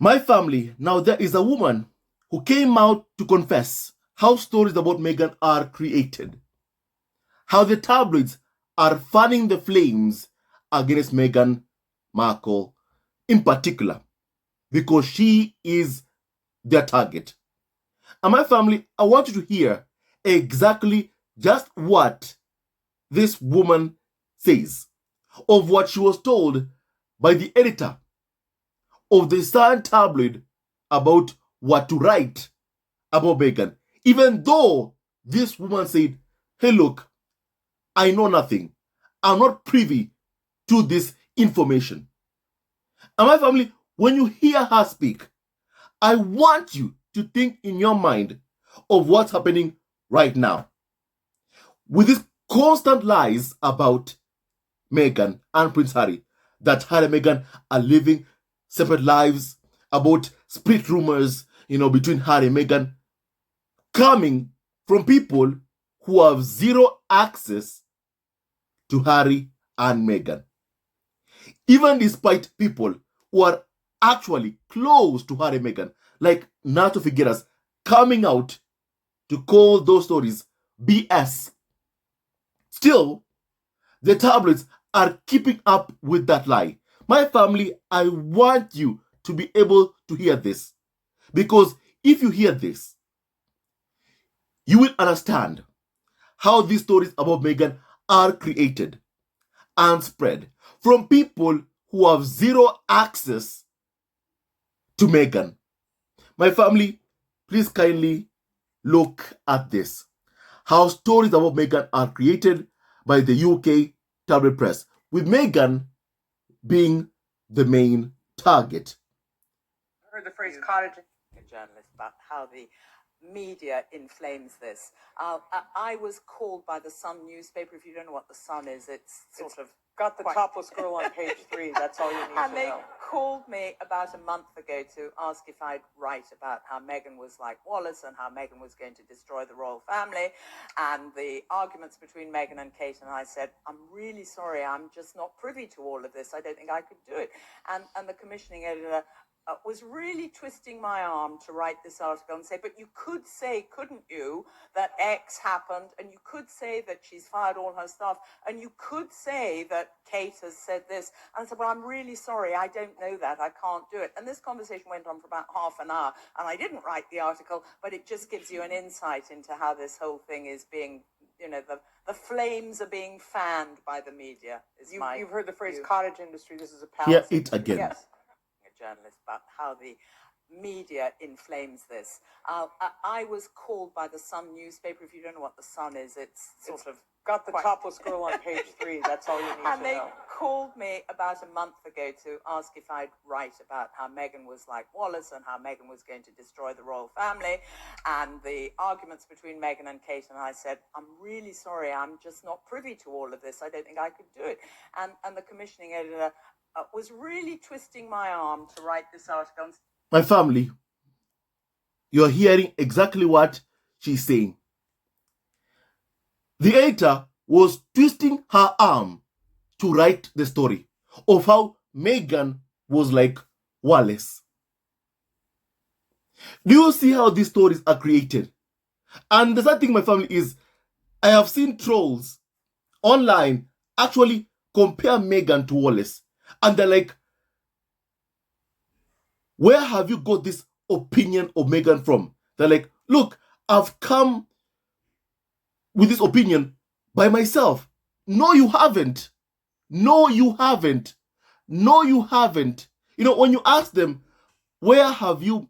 My family, now there is a woman who came out to confess how stories about Meghan are created, how the tabloids are fanning the flames against Meghan Markle in particular, because she is their target. And my family, I want you to hear exactly just what this woman says of what she was told by the editor of the Sun tabloid about what to write about Meghan. Even though this woman said, hey, look, I know nothing. I'm not privy to this information. And my family, when you hear her speak, I want you to think in your mind of what's happening right now. With these constant lies about Meghan and Prince Harry, that Harry and Meghan are living separate lives, about split rumors, between Harry and Meghan, coming from people who have zero access to Harry and Meghan. Even despite people who are actually close to Harry and Meghan, like NATO figures, coming out to call those stories BS. Still, the tabloids are keeping up with that lie. My family, I want you to be able to hear this, because if you hear this, you will understand how these stories about Meghan are created and spread from people who have zero access to Meghan. My family, please kindly look at this. How stories about Meghan are created by the UK tabloid press, with Meghan being the main target. I heard the phrase cottage journalist about how the media inflames this. I was called by the Sun newspaper. If you don't know what the Sun is, it's sort of got the topless girl on page 3. That's all you need to know. And they called me about a month ago to ask if I'd write about how Meghan was like Wallace and how Meghan was going to destroy the royal family and the arguments between Meghan and Kate. And I said, I'm really sorry, I'm just not privy to all of this. I don't think I could do it. And the commissioning editor was really twisting my arm to write this article and say, but you could say, couldn't you, that X happened, and you could say that she's fired all her staff, and you could say that Kate has said this. And I said, well, I'm really sorry, I don't know that, I can't do it. And this conversation went on for about half an hour, and I didn't write the article, but it just gives you an insight into how this whole thing is being, the flames are being fanned by the media. You've heard the phrase cottage industry. This is a palace. Hear it again. Yes. Journalist about how the media inflames this. I was called by the Sun newspaper. If you don't know what the Sun is, it's sort of got the topless girl on page 3. That's all you need to know. And they called me about a month ago to ask if I'd write about how Meghan was like Wallace and how Meghan was going to destroy the royal family and the arguments between Meghan and Kate. And I said, I'm really sorry, I'm just not privy to all of this. I don't think I could do it. And the commissioning editor was really twisting my arm to write this article. My family, you're hearing exactly what she's saying. The editor was twisting her arm to write the story of how Meghan was like Wallace. Do you see how these stories are created? And the sad thing, my family, is I have seen trolls online actually compare Meghan to Wallace. And they're like, where have you got this opinion of Meghan from? They're like, look, I've come with this opinion by myself. No, you haven't. No, you haven't. No, you haven't. When you ask them, where have you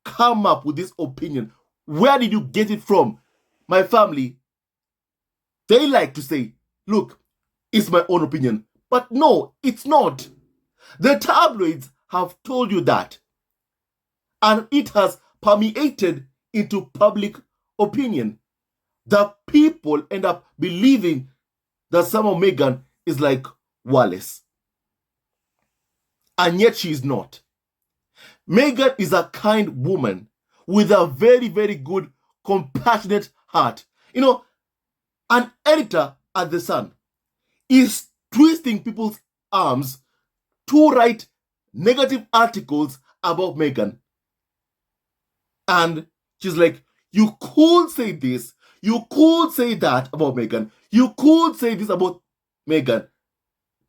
come up with this opinion? Where did you get it from? My family, they like to say, look, it's my own opinion. But no, it's not. The tabloids have told you that. And it has permeated into public opinion. The people end up believing that somehow Meghan is like Wallace. And yet she is not. Meghan is a kind woman with a very, very good, compassionate heart. An editor at The Sun is twisting people's arms to write negative articles about Meghan. And she's like, you could say this, you could say that about Meghan, you could say this about Meghan,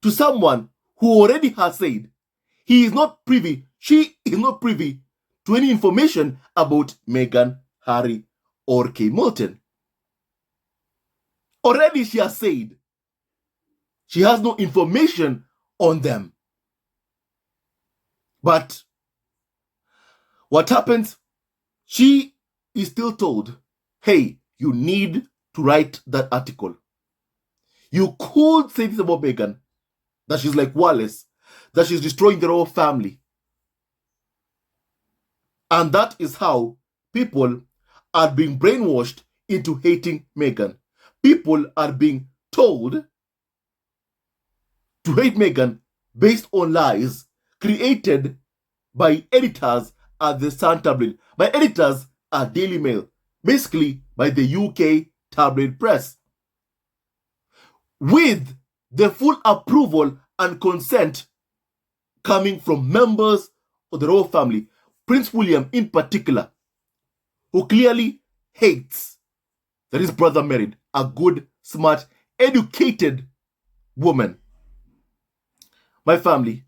to someone who already has said he is not privy, she is not privy to any information about Meghan, Harry, or Kate Middleton. Already she has said she has no information on them. But what happens? She is still told, hey, you need to write that article. You could say this about Meghan, that she's like Wallace, that she's destroying the royal family. And that is how people are being brainwashed into hating Meghan. People are being told to hate Meghan based on lies created by editors at the Sun Tabloid, by editors at Daily Mail, basically by the UK tabloid press, with the full approval and consent coming from members of the royal family, Prince William in particular, who clearly hates that his brother married a good, smart, educated woman. My family,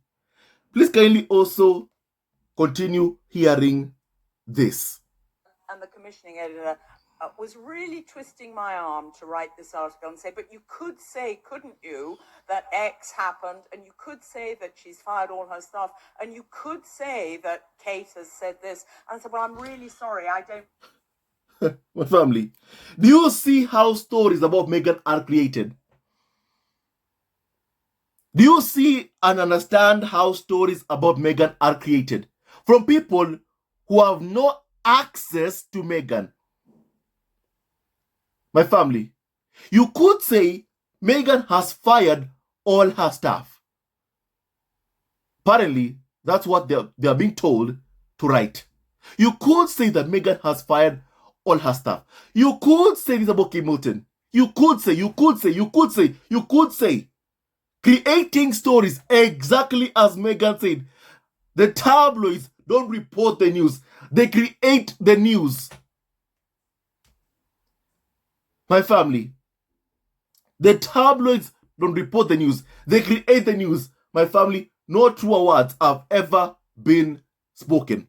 please kindly also continue hearing this. And the commissioning editor was really twisting my arm to write this article and say, but you could say, couldn't you, that X happened, and you could say that she's fired all her staff, and you could say that Kate has said this. And I said, well, I'm really sorry, I don't. My family, do you see how stories about Meghan are created? Do you see and understand how stories about Meghan are created? From people who have no access to Meghan. My family, you could say Meghan has fired all her staff. Apparently, that's what they are being told to write. You could say that Meghan has fired all her staff. You could say this about Kate Middleton. You could say. Creating stories exactly as Meghan said. The tabloids don't report the news. They create the news. My family, the tabloids don't report the news. They create the news. My family, no truer words have ever been spoken.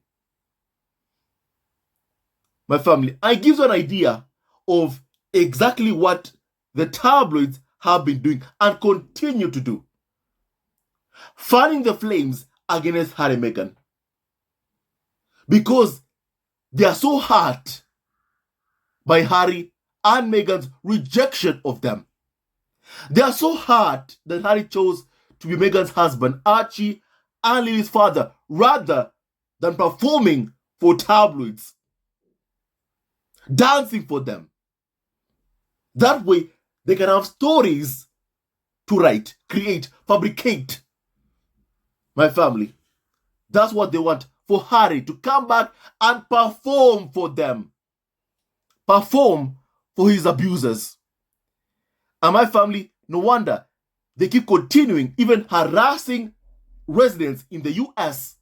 My family, I give you an idea of exactly what the tabloids have been doing and continue to do. Fanning the flames against Harry and Meghan. Because they are so hurt by Harry and Meghan's rejection of them. They are so hurt that Harry chose to be Meghan's husband, Archie, and Lily's father, rather than performing for tabloids, dancing for them. That way, they can have stories to write, create, fabricate. My family, that's what they want, for Harry to come back and perform for them. Perform for his abusers. And my family, no wonder they keep continuing, even harassing residents in the US,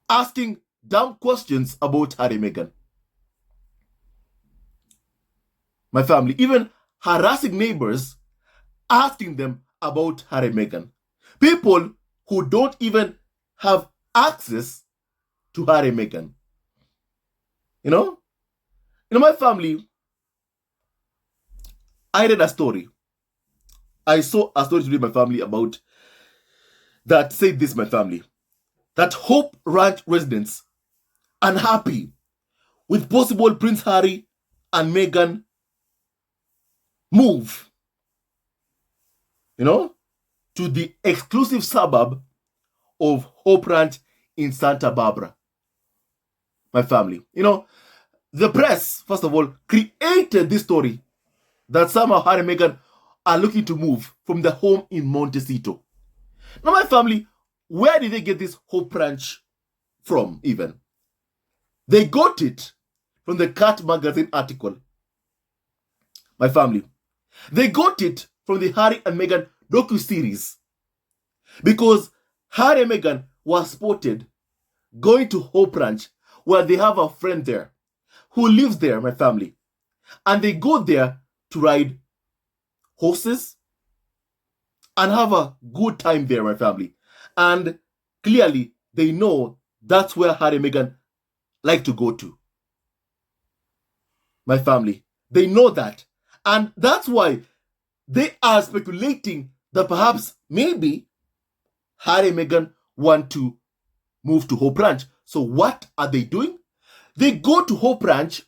asking dumb questions about Harry and Meghan. My family, even harassing neighbors, asking them about Harry and Meghan. People who don't even have access to Harry and Meghan. You know, my family, I read a story. I saw a story today in my family about that said this, my family, that Hope Ranch residents unhappy with possible Prince Harry and Meghan move, to the exclusive suburb of Hope Ranch in Santa Barbara. My family, the press, first of all, created this story that somehow Harry and Meghan are looking to move from the home in Montecito. Now, my family, where did they get this Hope Ranch from even? They got it from the Cat magazine article. My family, they got it from the Harry and Meghan docu-series. Because Harry and Meghan was spotted going to Hope Ranch, where they have a friend there who lives there, my family. And they go there to ride horses and have a good time there, my family. And clearly, they know that's where Harry and Meghan like to go to. My family. They know that. And that's why they are speculating that perhaps, maybe, Harry and Meghan want to move to Hope Ranch. So what are they doing? They go to Hope Ranch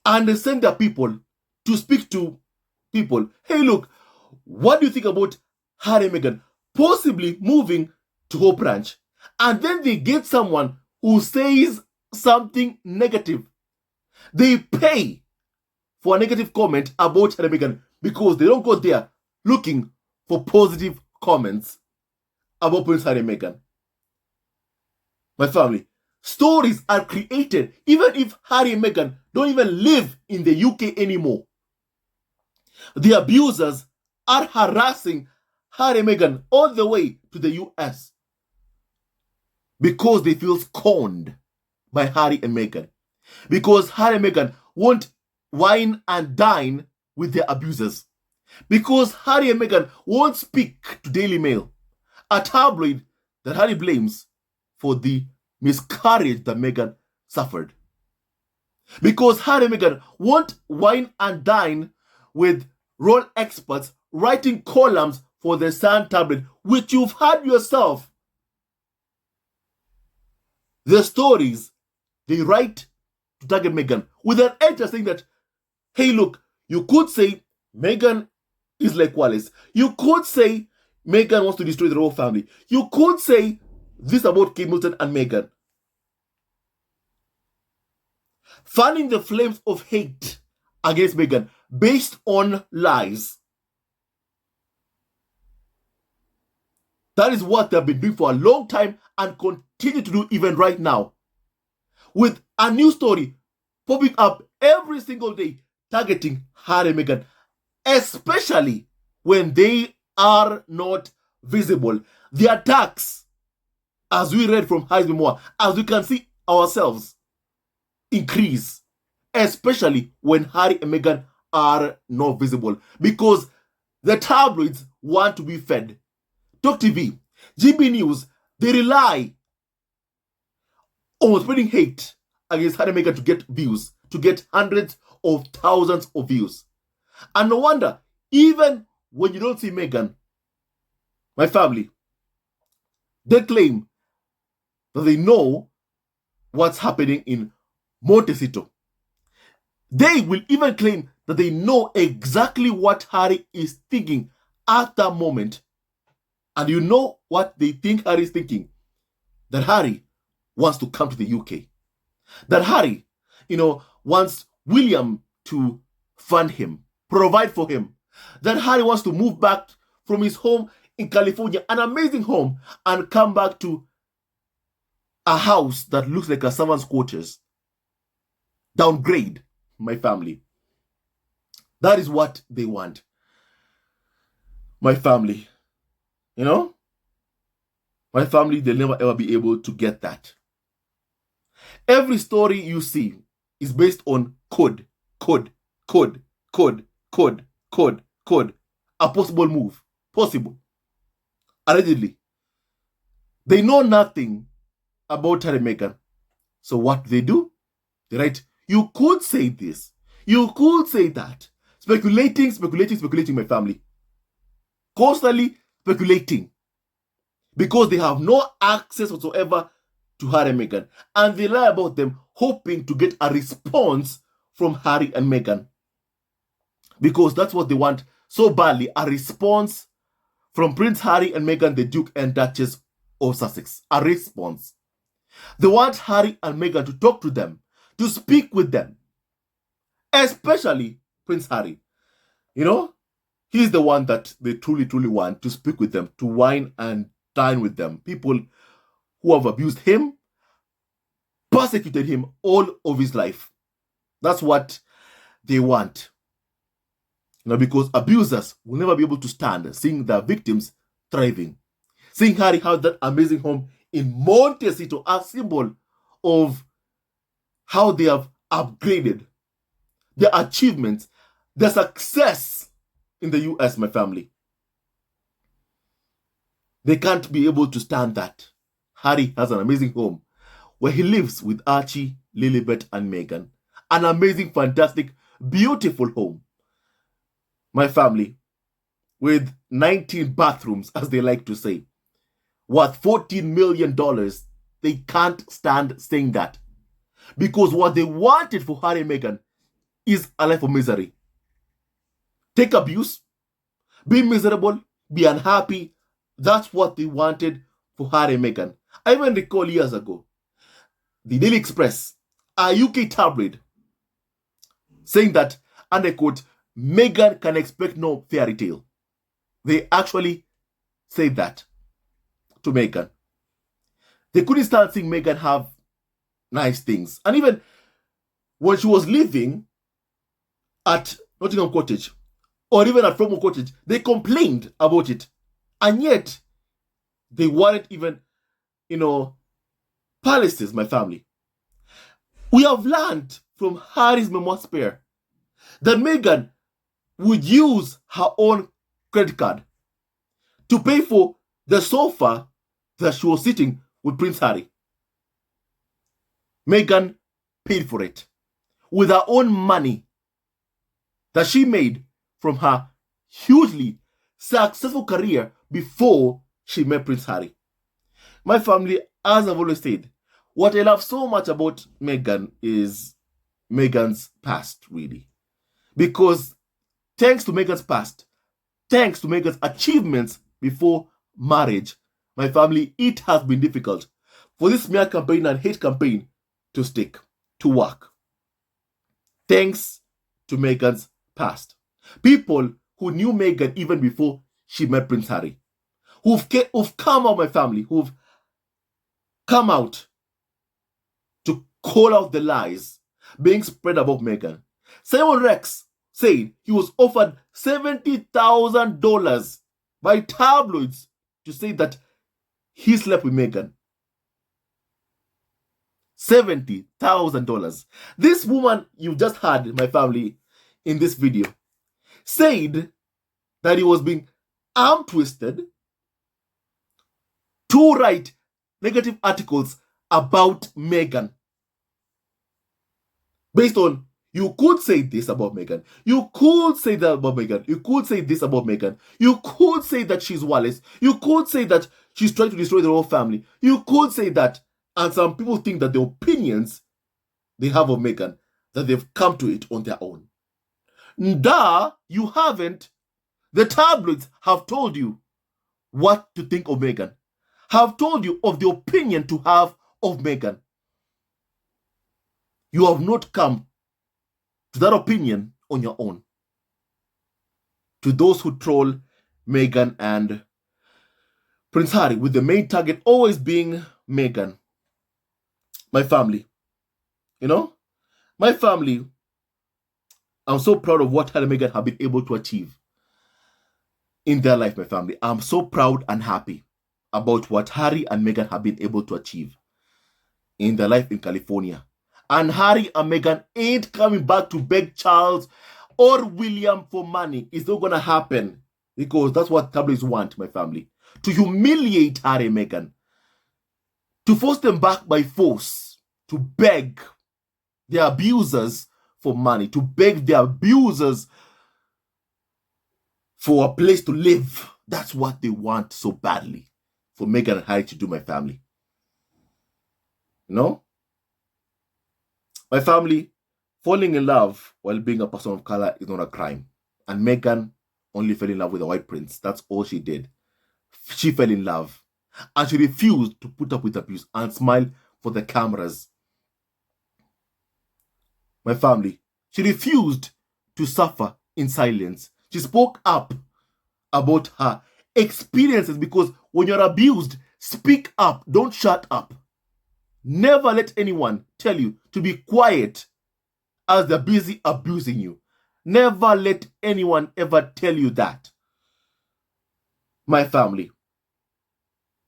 and they send their people to speak to people. Hey, look, what do you think about Harry and Meghan possibly moving to Hope Ranch? And then they get someone who says something negative. They pay for a negative comment about Harry and Meghan because they don't go there looking for positive comments about Prince Harry and Meghan. My family, stories are created even if Harry and Meghan don't even live in the UK anymore. The abusers are harassing Harry and Meghan all the way to the US because they feel scorned by Harry and Meghan. Because Harry and Meghan won't wine and dine with their abusers. Because Harry and Meghan won't speak to Daily Mail, a tabloid that Harry blames for the miscarriage that Meghan suffered. Because Harry and Meghan won't wine and dine with royal experts writing columns for the Sun tabloid, which you've had yourself. The stories they write to target Meghan with an editor saying that, hey, look, you could say Meghan is like Wallace. You could say Meghan wants to destroy the royal family. You could say this about Kate Middleton and Meghan. Fanning the flames of hate against Meghan based on lies. That is what they've been doing for a long time and continue to do even right now. With a new story popping up every single day targeting Harry and Meghan, especially when they are not visible. The attacks, as we read from Harry's memoir, as we can see ourselves, increase, especially when Harry and Meghan are not visible, because the tabloids want to be fed. Talk TV, GB News, they rely on spreading hate against Harry and Meghan to get views, to get hundreds of thousands of views. And no wonder, even when you don't see Meghan, my family, they claim that they know what's happening in Montecito. They will even claim that they know exactly what Harry is thinking at that moment. And you know what they think Harry is thinking? That Harry wants to come to the UK. That Harry, wants William to fund him, provide for him. That Harry wants to move back from his home in California, an amazing home, and come back to a house that looks like a servant's quarters. Downgrade, my family. That is what they want. My family, my family, they'll never ever be able to get that. Every story you see is based on code. A possible move. Possible. Allegedly. They know nothing about Harry and Meghan. So what do? They write, you could say this. You could say that. Speculating, my family. Constantly speculating. Because they have no access whatsoever to Harry and Meghan. And they lie about them, hoping to get a response from Harry and Meghan. Because that's what they want so badly, a response from Prince Harry and Meghan, the Duke and Duchess of Sussex. A response. They want Harry and Meghan to talk to them, to speak with them. Especially Prince Harry. He's the one that they truly want to speak with them, to wine and dine with them. People who have abused him, persecuted him all of his life. That's what they want. Because abusers will never be able to stand seeing their victims thriving, Seeing Harry have that amazing home in Montecito, a symbol of how they have upgraded their achievements, their success in the US, my family. They can't be able to stand that. Harry has an amazing home where he lives with Archie, Lilibet, and Meghan. An amazing, fantastic, beautiful home. My family, with 19 bathrooms, as they like to say, worth $14 million. They can't stand saying that. Because what they wanted for Harry and Meghan is a life of misery. Take abuse, be miserable, be unhappy. That's what they wanted for Harry and Meghan. I even recall years ago, the Daily Express, a UK tabloid, saying that, and I quote, Meghan can expect no fairy tale. They actually said that to Meghan. They couldn't stand seeing Meghan have nice things. And even when she was living at Nottingham Cottage, or even at Fromwell Cottage, they complained about it. And yet, they weren't even, palaces, my family. We have learned from Harry's memoir spare that Meghan would use her own credit card to pay for the sofa that she was sitting with Prince Harry. Meghan paid for it with her own money that she made from her hugely successful career before she met Prince Harry. My family, as I've always said, what I love so much about Meghan is Meghan's past, really. Because thanks to Meghan's past, thanks to Meghan's achievements before marriage, my family, it has been difficult for this smear campaign and hate campaign to stick, to work. Thanks to Meghan's past. People who knew Meghan even before she met Prince Harry, who've come out, my family, who've come out to call out the lies being spread about Meghan. Simon Rex said he was offered $70,000 by tabloids to say that he slept with Meghan. $70,000. This woman you just heard, my family, in this video, said that he was being arm twisted to write negative articles about Meghan. Based on, you could say this about Meghan, you could say that about Meghan, you could say this about Meghan, you could say that she's Wallace, you could say that she's trying to destroy the royal family, you could say that, and some people think that the opinions they have of Meghan, that they've come to it on their own. Nah, you haven't. The tabloids have told you what to think of Meghan, have told you of the opinion to have of Meghan. You have not come to that opinion on your own. To those who troll Meghan and Prince Harry, with the main target always being Meghan. My family, my family, I'm so proud of what Harry and Meghan have been able to achieve in their life, my family. I'm so proud and happy about what Harry and Meghan have been able to achieve in their life in California. And Harry and Meghan ain't coming back to beg Charles or William for money. It's not going to happen, because that's what tabloids want, my family. To humiliate Harry and Meghan. To force them back by force. To beg their abusers for money. To beg their abusers for a place to live. That's what they want so badly for Meghan and Harry to do, my family. My family, falling in love while being a person of color is not a crime. And Meghan only fell in love with a white prince. That's all she did. She fell in love. And she refused to put up with abuse and smile for the cameras. My family, she refused to suffer in silence. She spoke up about her experiences, because when you're abused, speak up. Don't shut up. Never let anyone tell you to be quiet as they're busy abusing you. Never let anyone ever tell you that. My family,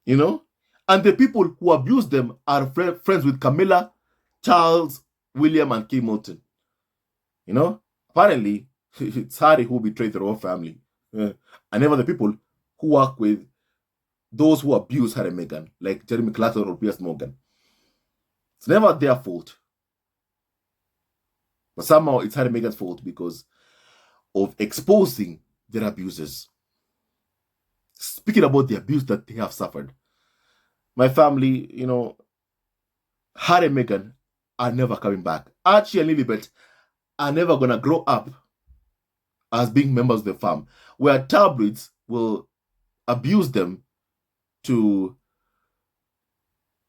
you know? And the people who abuse them are friends with Camilla, Charles, William, and Kay Moulton. You know? Apparently, it's Harry who betrayed the royal family. And never the people who work with those who abuse Harry and Meghan, like Jeremy Clarkson or Piers Morgan. It's never their fault. But somehow it's Harry and Meghan's fault because of exposing their abuses. Speaking about the abuse that they have suffered, my family, Harry and Meghan are never coming back. Archie and Lilibet are never going to grow up as being members of the farm, where tabloids will abuse them to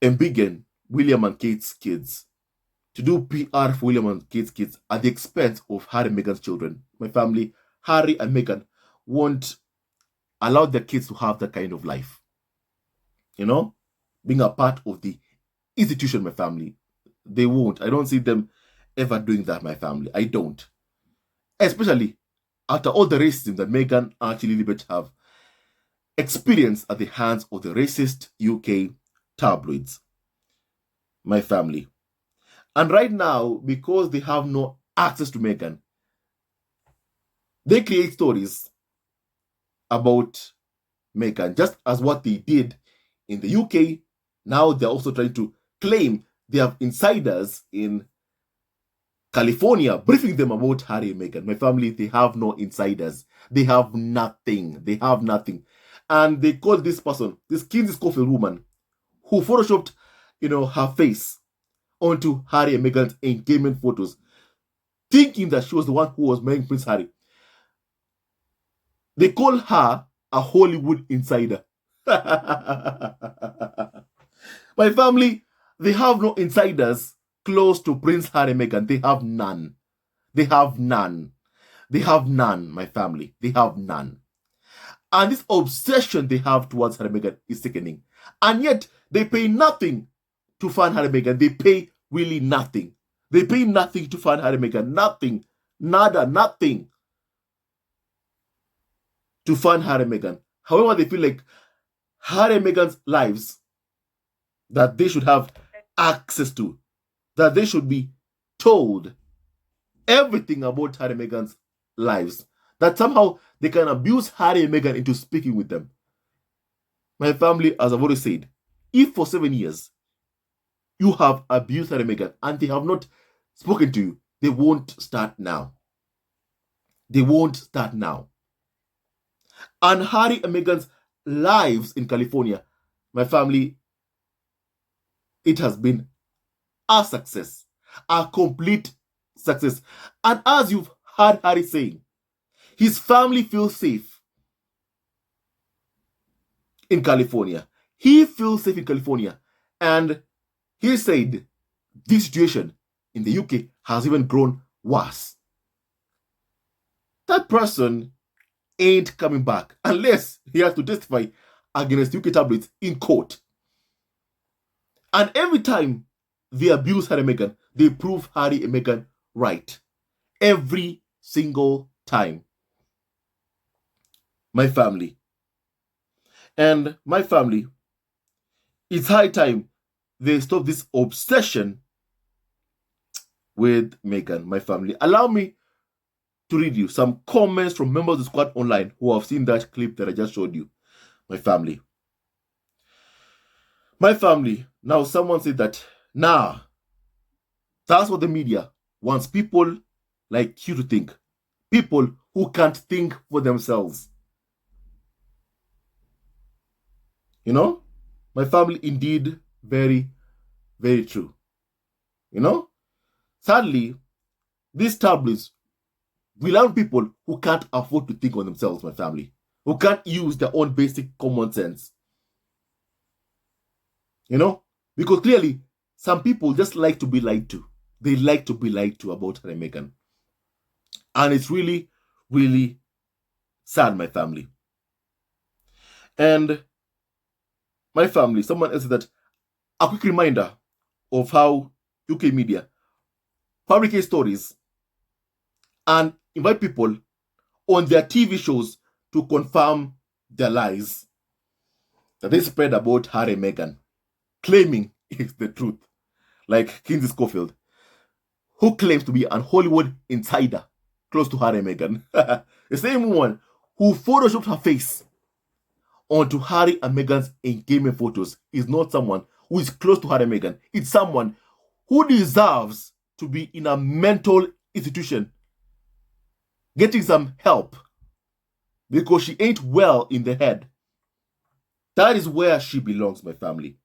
embiggen William and Kate's kids, to do PR for William and Kate's kids at the expense of Harry and Meghan's children. My family, Harry and Meghan, won't allow their kids to have that kind of life. Being a part of the institution, my family. They won't. I don't see them ever doing that, my family. I don't. Especially after all the racism that Meghan, Archie, Lilibet have experienced at the hands of the racist UK tabloids. My family. And right now, because they have no access to Meghan, they create stories about Meghan, just as what they did in the UK. Now they're also trying to claim they have insiders in California briefing them about Harry and Meghan. My family, they have no insiders. They have nothing. They have nothing. And they call this person, this Kinsey Schofield woman, who photoshopped, her face onto Harry and Meghan's engagement photos, thinking that she was the one who was marrying Prince Harry. They call her a Hollywood insider. My family, they have no insiders close to Prince Harry and Meghan. They have none. They have none. They have none, my family. They have none. And this obsession they have towards Harry and Meghan is sickening. And yet, they pay nothing to fund Harry and Meghan. They pay really nothing. They pay nothing to fund Harry and Meghan. Nothing. Nada. Nothing. To fund Harry and Meghan. However, they feel like Harry and Meghan's lives that they should have access to, that they should be told everything about Harry and Meghan's lives, that somehow they can abuse Harry and Meghan into speaking with them. My family, as I've already said, if for 7 years you have abused Harry and Meghan and they have not spoken to you, they won't start now. They won't start now. And Harry and Meghan's lives in California, my family, it has been a success, a complete success. And as you've heard Harry saying, his family feels safe in California. He feels safe in California. And he said this situation in the UK has even grown worse. That person ain't coming back unless he has to testify against UK tabloids in court. And every time they abuse Harry and Meghan, they prove Harry and Meghan right. Every single time. My family. And my family, it's high time they stop this obsession with Meghan, my family. Allow me to read you some comments from members of the squad online who have seen that clip that I just showed you. My family. My family. Now someone said that, nah, that's what the media wants people like you to think. People who can't think for themselves. My family, indeed, very, very true. Sadly, these tabloids rely on people who can't afford to think on themselves, my family, who can't use their own basic common sense. Because clearly, some people just like to be lied to. They like to be lied to about Harry and Meghan. And it's really, really sad, my family. And my family, someone else said that a quick reminder of how UK media fabricate stories and invite people on their TV shows to confirm their lies. that they spread about Harry and Meghan, claiming it's the truth, like Kinsey Schofield, who claims to be an Hollywood insider close to Harry and Meghan. The same one who photoshopped her face onto Harry and Meghan's engagement photos is not someone who is close to Harry and Meghan. It's someone who deserves to be in a mental institution getting some help because she ain't well in the head. That is where she belongs, my family.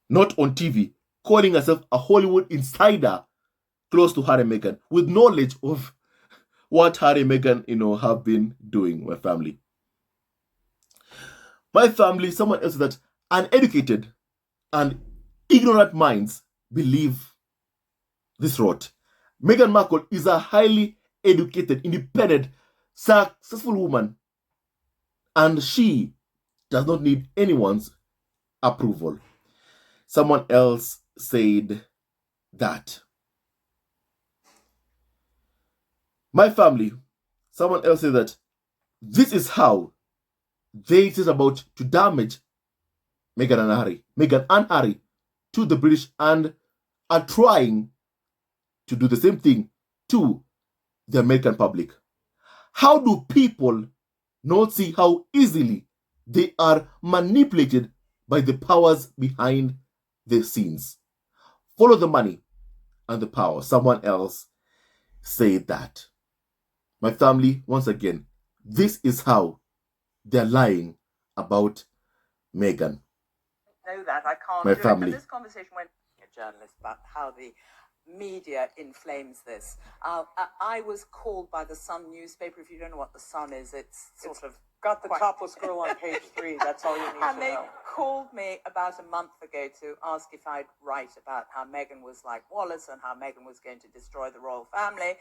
Not on TV, calling herself a Hollywood insider close to Harry and Meghan with knowledge of what Harry and Meghan, have been doing, my family. My family, someone else said that uneducated and ignorant minds believe this rot. Meghan Markle is a highly educated, independent, successful woman, and she does not need anyone's approval. Someone else said that. My family, someone else said that this is how they set about to damage Meghan and Harry to the British and are trying to do the same thing to the American public. How do people not see how easily they are manipulated by the powers behind the scenes? Follow the money and the power. Someone else said that. My family, once again, this is how they're lying about Meghan. Know that I can't My do family. it. And this conversation went to a journalist about how the media inflames this. I was called by the Sun newspaper. If you don't know what the Sun is, it's sort of got the topless girl on page 3. That's all you need and to they know. called me about a month ago to ask if I'd write about how Meghan was like Wallace and how Meghan was going to destroy the royal family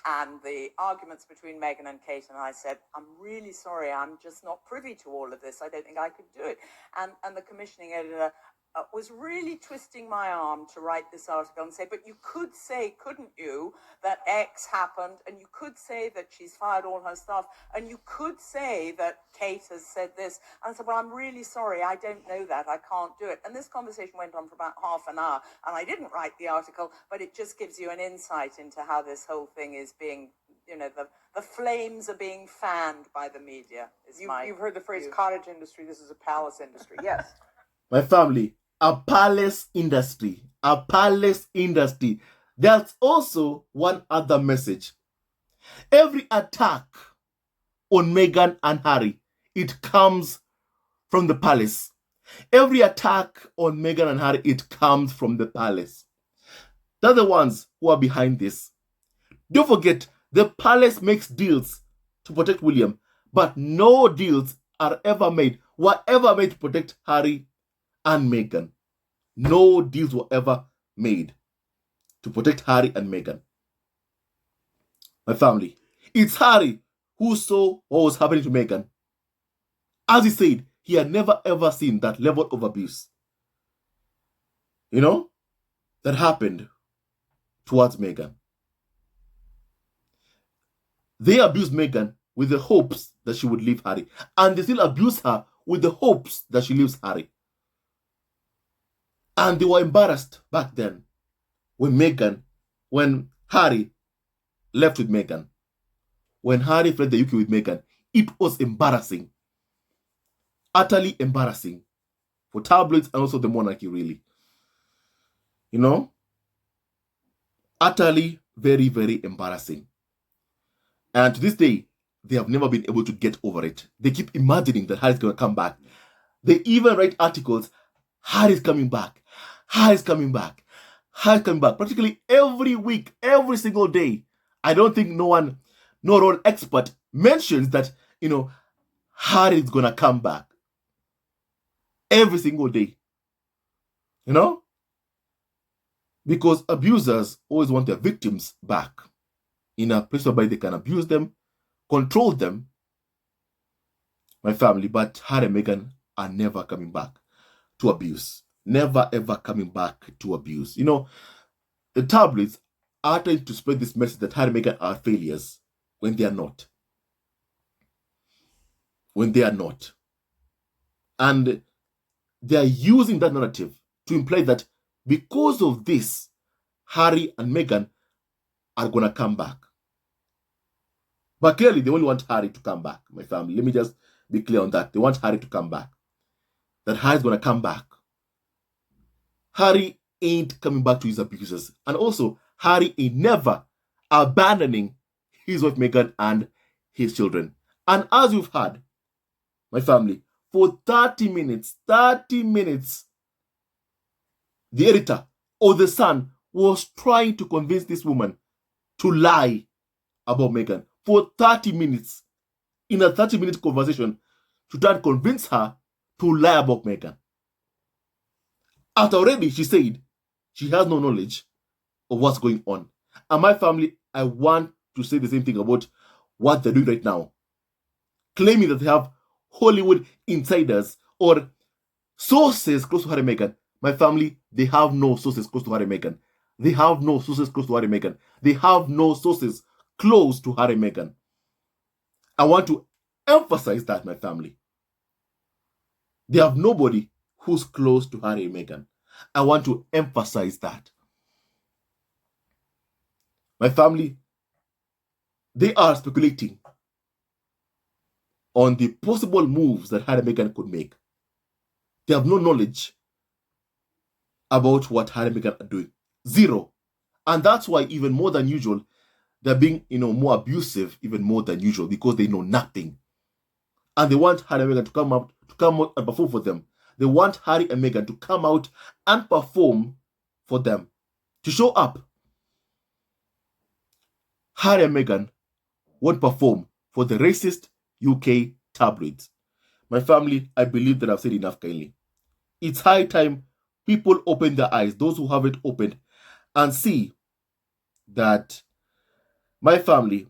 and the arguments between Meghan and Kate. And I said, I'm really sorry, I'm just not privy to all of this. I don't think I could do it. And the commissioning editor was really twisting my arm to write this article and say, but you could say, couldn't you, that X happened, and you could say that she's fired all her staff, and you could say that Kate has said this. And I said, well, I'm really sorry, I don't know that, I can't do it. And this conversation went on for about half an hour, and I didn't write the article, but it just gives you an insight into how this whole thing is being, the flames are being fanned by the media. You've heard the phrase cottage industry. This is a palace industry. Yes. My family, a palace industry. A palace industry. There's also one other message. Every attack on Meghan and Harry, it comes from the palace. Every attack on Meghan and Harry, it comes from the palace. They're the ones who are behind this. Don't forget, the palace makes deals to protect William, but no deals were ever made to protect Harry and Meghan. No deals were ever made to protect Harry and Meghan. My family, it's Harry who saw what was happening to Meghan. As he said, he had never ever seen that level of abuse, that happened towards Meghan. They abused Meghan with the hopes that she would leave Harry, and they still abuse her with the hopes that she leaves Harry. And they were embarrassed back then when Harry left with Meghan. When Harry fled the UK with Meghan, it was embarrassing. Utterly embarrassing for tabloids and also the monarchy, really. Utterly, very, very embarrassing. And to this day, they have never been able to get over it. They keep imagining that Harry's going to come back. They even write articles, Harry's coming back. Harry's coming back. Harry's coming back. Practically every week, every single day. I don't think no royal expert mentions that, Harry's going to come back. Every single day. Because abusers always want their victims back in a place whereby they can abuse them, control them, my family. But Harry and Meghan are never coming back to abuse. Never ever coming back to abuse. The tabloids are trying to spread this message that Harry and Meghan are failures when they are not. When they are not. And they are using that narrative to imply that because of this, Harry and Meghan are going to come back. But clearly, they only want Harry to come back, my family. Let me just be clear on that. They want Harry to come back. That Harry's going to come back. Harry ain't coming back to his abusers. And also, Harry ain't never abandoning his wife Meghan and his children. And as you've heard, my family, for 30 minutes, the editor or the Sun was trying to convince this woman to lie about Meghan. For 30 minutes, in a 30-minute conversation, to try and convince her to lie about Meghan. After already she said she has no knowledge of what's going on. And my family, I want to say the same thing about what they're doing right now. Claiming that they have Hollywood insiders or sources close to Harry and Meghan. My family, they have no sources close to Harry and Meghan. They have no sources close to Harry and Meghan. They have no sources close to Harry and Meghan. I want to emphasize that, my family. They have nobody who's close to Harry and Meghan. I want to emphasize that. My family, they are speculating on the possible moves that Harry and Meghan could make. They have no knowledge about what Harry and Meghan are doing. Zero. And that's why even more than usual, they're being, more abusive, even more than usual, because they know nothing. And they want Harry and Meghan to come out and perform for them. They want Harry and Meghan to come out and perform for them, to show up. Harry and Meghan won't perform for the racist UK tabloids. My family, I believe that I've said enough kindly. It's high time people open their eyes, those who haven't opened, and see that my family,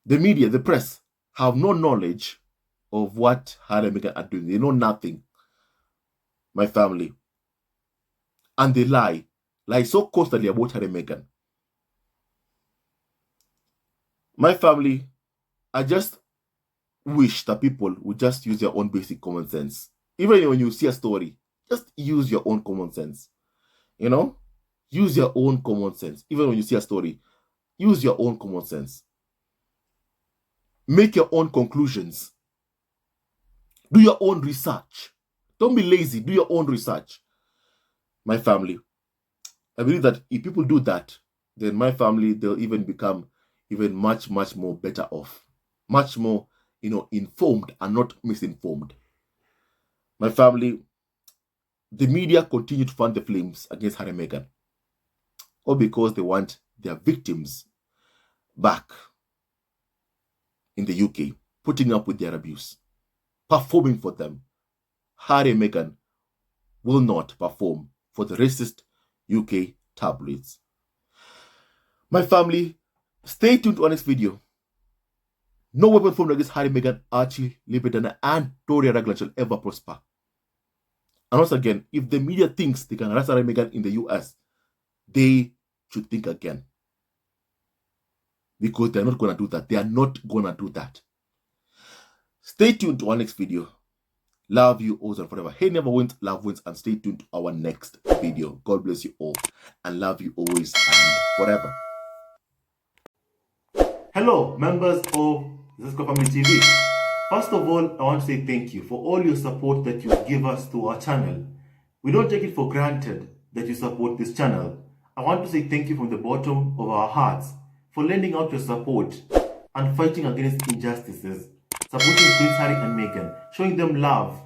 the media, the press, have no knowledge of what Harry and Meghan are doing. They know nothing, my family. And they lie so constantly about Harry and Meghan. My family, I just wish that people would just use their own basic common sense. Even when you see a story, just use your own common sense. Use your own common sense. Even when you see a story, use your own common sense. Make your own conclusions. Do your own research. Don't be lazy. Do your own research. My family, I believe that if people do that, then my family, they'll even become even much, much more better off. Much more, informed and not misinformed. My family, the media continue to fan the flames against Harry and Meghan. All because they want their victims back in the UK, putting up with their abuse, performing for them. Harry and Meghan will not perform for the racist UK tabloids. My family, stay tuned to our next video. No weapon formed against Harry, Meghan, Archie, Libedana, and Toria Raglan shall ever prosper. And once again, if the media thinks they can arrest Harry and Meghan in the US, they should think again. Because they're not going to do that. They are not going to do that. Stay tuned to our next video. Love you always and forever. Hey, never wins, love wins. And stay tuned to our next video. God bless you all. And love you always and forever. Hello, members of Zesco Family TV. First of all, I want to say thank you for all your support that you give us to our channel. We don't take it for granted that you support this channel. I want to say thank you from the bottom of our hearts for lending out your support and fighting against injustices, supporting Prince Harry and Meghan, showing them love.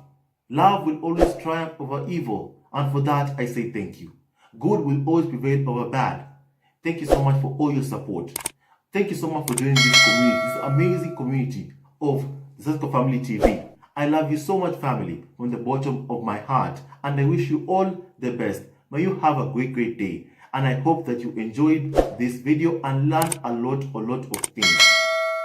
Love will always triumph over evil, and for that I say thank you. Good will always prevail over bad. Thank you so much for all your support. Thank you so much for joining this community, this amazing community of Zesco Family TV. I love you so much, family, from the bottom of my heart, and I wish you all the best. May you have a great day, and I hope that you enjoyed this video and learned a lot of things.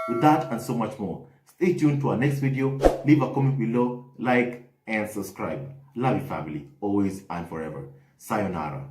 With that and so much more, stay tuned to our next video. Leave a comment below, like, and subscribe. Love you, family, always and forever. Sayonara.